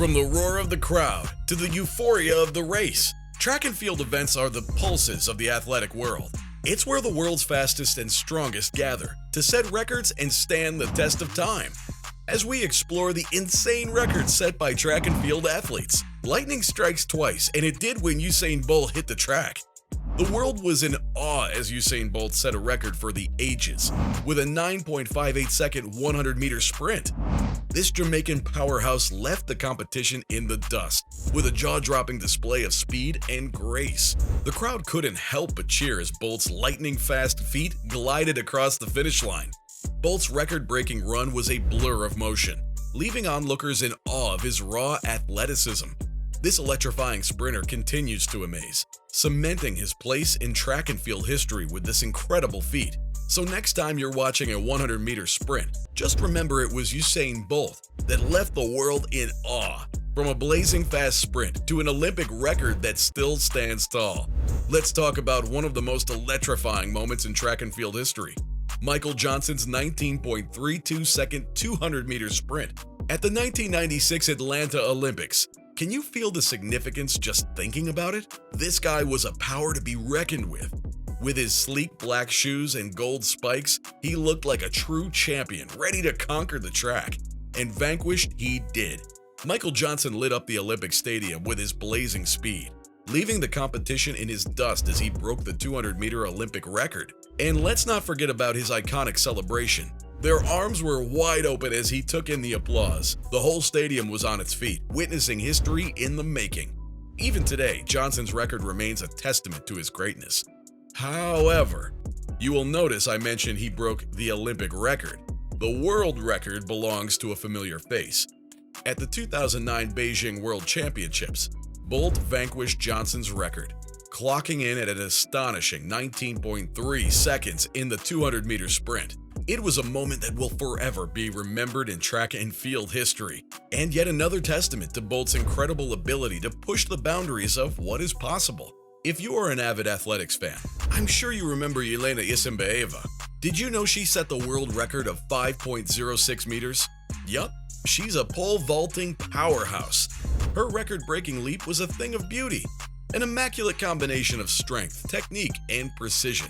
From the roar of the crowd to the euphoria of the race, track and field events are the pulses of the athletic world. It's where the world's fastest and strongest gather to set records and stand the test of time. As we explore the insane records set by track and field athletes, lightning strikes twice, and it did when Usain Bolt hit the track. The world was in awe as Usain Bolt set a record for the ages with a 9.58-second 100-meter sprint. This Jamaican powerhouse left the competition in the dust with a jaw-dropping display of speed and grace. The crowd couldn't help but cheer as Bolt's lightning-fast feet glided across the finish line. Bolt's record-breaking run was a blur of motion, leaving onlookers in awe of his raw athleticism. This electrifying sprinter continues to amaze, cementing his place in track and field history with this incredible feat. So next time you're watching a 100-meter sprint, just remember it was Usain Bolt that left the world in awe. From a blazing fast sprint to an Olympic record that still stands tall. Let's talk about one of the most electrifying moments in track and field history. Michael Johnson's 19.32-second 200-meter sprint at the 1996 Atlanta Olympics. Can you feel the significance just thinking about it? This guy was a power to be reckoned with. With his sleek black shoes and gold spikes, he looked like a true champion, ready to conquer the track. And vanquished he did. Michael Johnson lit up the Olympic Stadium with his blazing speed, leaving the competition in his dust as he broke the 200-meter Olympic record. And let's not forget about his iconic celebration. Their arms were wide open as he took in the applause. The whole stadium was on its feet, witnessing history in the making. Even today, Johnson's record remains a testament to his greatness. However, you will notice I mentioned he broke the Olympic record. The world record belongs to a familiar face. At the 2009 Beijing World Championships, Bolt vanquished Johnson's record, clocking in at an astonishing 19.3 seconds in the 200-meter sprint. It was a moment that will forever be remembered in track and field history, and yet another testament to Bolt's incredible ability to push the boundaries of what is possible. If you are an avid athletics fan, I'm sure you remember Yelena Isinbayeva. Did you know she set the world record of 5.06 meters? Yup, she's a pole vaulting powerhouse. Her record-breaking leap was a thing of beauty, an immaculate combination of strength, technique, and precision.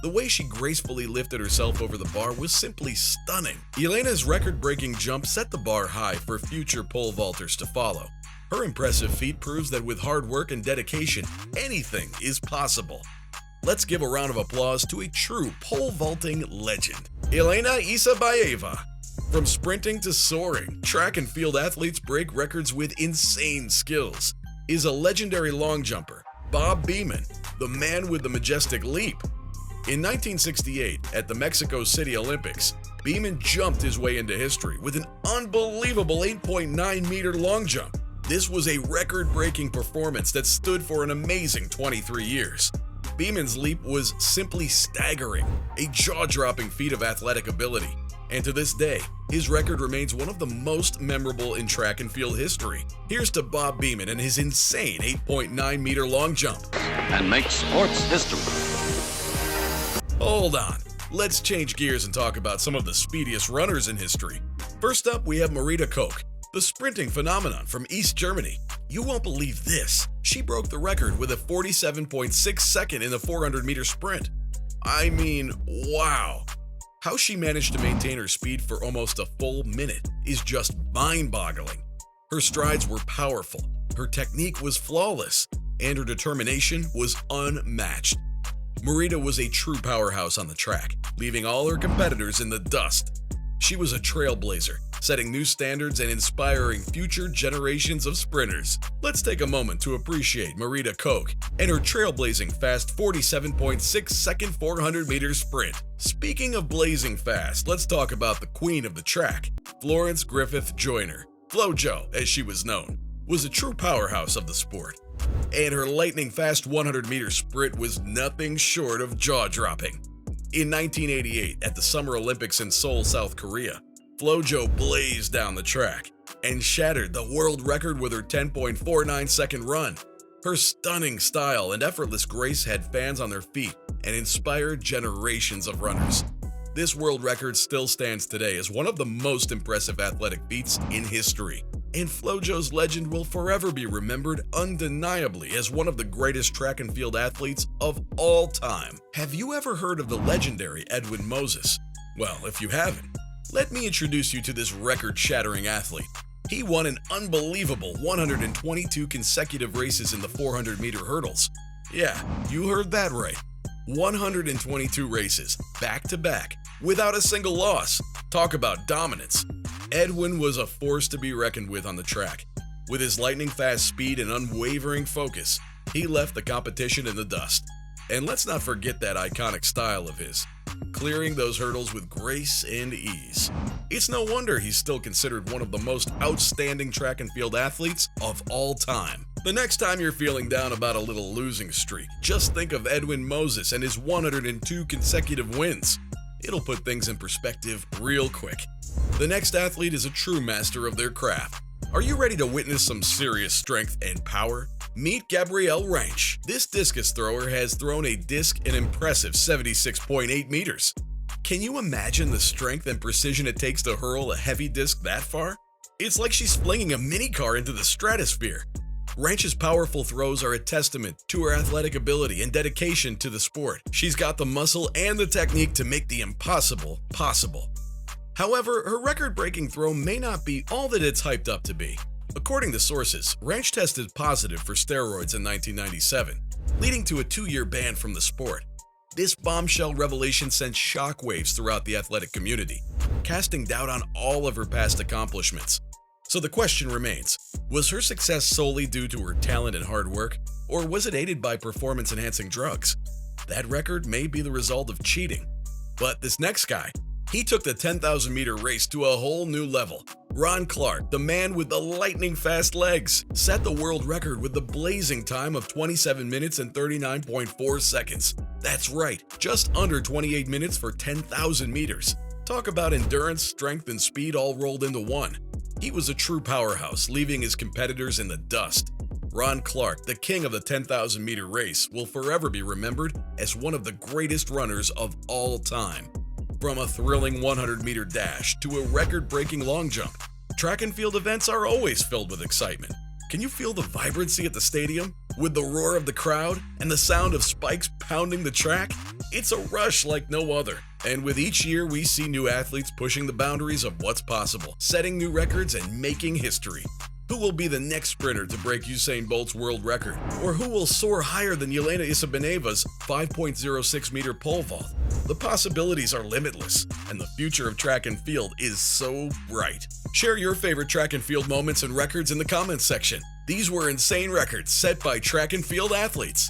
The way she gracefully lifted herself over the bar was simply stunning. Yelena's record-breaking jump set the bar high for future pole vaulters to follow. Her impressive feat proves that with hard work and dedication, anything is possible. Let's give a round of applause to a true pole vaulting legend, Yelena Isinbayeva. From sprinting to soaring, track and field athletes break records with insane skills. Is a legendary long jumper, Bob Beamon, the man with the majestic leap. In 1968, at the Mexico City Olympics, Beamon jumped his way into history with an unbelievable 8.9-meter long jump. This was a record-breaking performance that stood for an amazing 23 years. Beamon's leap was simply staggering, a jaw-dropping feat of athletic ability. And to this day, his record remains one of the most memorable in track and field history. Here's to Bob Beamon and his insane 8.9-meter long jump. And make sports history. Hold on, let's change gears and talk about some of the speediest runners in history. First up, we have Marita Koch, the sprinting phenomenon from East Germany. You won't believe this. She broke the record with a 47.6 second in the 400-meter sprint. I mean, wow. How she managed to maintain her speed for almost a full minute is just mind-boggling. Her strides were powerful, her technique was flawless, and her determination was unmatched. Marita was a true powerhouse on the track, leaving all her competitors in the dust. She was a trailblazer, setting new standards and inspiring future generations of sprinters. Let's take a moment to appreciate Marita Koch and her trailblazing fast 47.6-second 400-meter sprint. Speaking of blazing fast, let's talk about the queen of the track, Florence Griffith Joyner. FloJo, as she was known, was a true powerhouse of the sport. And her lightning-fast 100-meter sprint was nothing short of jaw-dropping. In 1988, at the Summer Olympics in Seoul, South Korea, FloJo blazed down the track and shattered the world record with her 10.49-second run. Her stunning style and effortless grace had fans on their feet and inspired generations of runners. This world record still stands today as one of the most impressive athletic feats in history. and FloJo's legend will forever be remembered undeniably as one of the greatest track and field athletes of all time. Have you ever heard of the legendary Edwin Moses? Well, if you haven't, let me introduce you to this record-shattering athlete. He won an unbelievable 122 consecutive races in the 400-meter hurdles. Yeah, you heard that right. 122 races, back-to-back, without a single loss. Talk about dominance. Edwin was a force to be reckoned with on the track. With his lightning-fast speed and unwavering focus, he left the competition in the dust. And let's not forget that iconic style of his, clearing those hurdles with grace and ease. It's no wonder he's still considered one of the most outstanding track and field athletes of all time. The next time you're feeling down about a little losing streak, just think of Edwin Moses and his 102 consecutive wins. It'll put things in perspective real quick. The next athlete is a true master of their craft. Are you ready to witness some serious strength and power? Meet Gabriel Ranch. This discus thrower has thrown a disc an impressive 76.8 meters. Can you imagine the strength and precision it takes to hurl a heavy disc that far? It's like she's flinging a mini car into the stratosphere. Ranch's powerful throws are a testament to her athletic ability and dedication to the sport. She's got the muscle and the technique to make the impossible possible. However, her record-breaking throw may not be all that it's hyped up to be. According to sources, Ranch tested positive for steroids in 1997, leading to a 2-year ban from the sport. This bombshell revelation sent shockwaves throughout the athletic community, casting doubt on all of her past accomplishments. So the question remains, was her success solely due to her talent and hard work, or was it aided by performance-enhancing drugs? That record may be the result of cheating. But this next guy, he took the 10,000-meter race to a whole new level. Ron Clark, the man with the lightning-fast legs, set the world record with the blazing time of 27 minutes and 39.4 seconds. That's right, just under 28 minutes for 10,000 meters. Talk about endurance, strength, and speed all rolled into one. He was a true powerhouse, leaving his competitors in the dust. Ron Clark, the king of the 10,000-meter race, will forever be remembered as one of the greatest runners of all time. From a thrilling 100-meter dash to a record-breaking long jump, track and field events are always filled with excitement. Can you feel the vibrancy at the stadium? With the roar of the crowd and the sound of spikes pounding the track? It's a rush like no other. And with each year, we see new athletes pushing the boundaries of what's possible, setting new records and making history. Who will be the next sprinter to break Usain Bolt's world record? Or who will soar higher than Yelena Isabaneva's 5.06-meter pole vault? The possibilities are limitless, and the future of track and field is so bright. Share your favorite track and field moments and records in the comments section. These were insane records set by track and field athletes.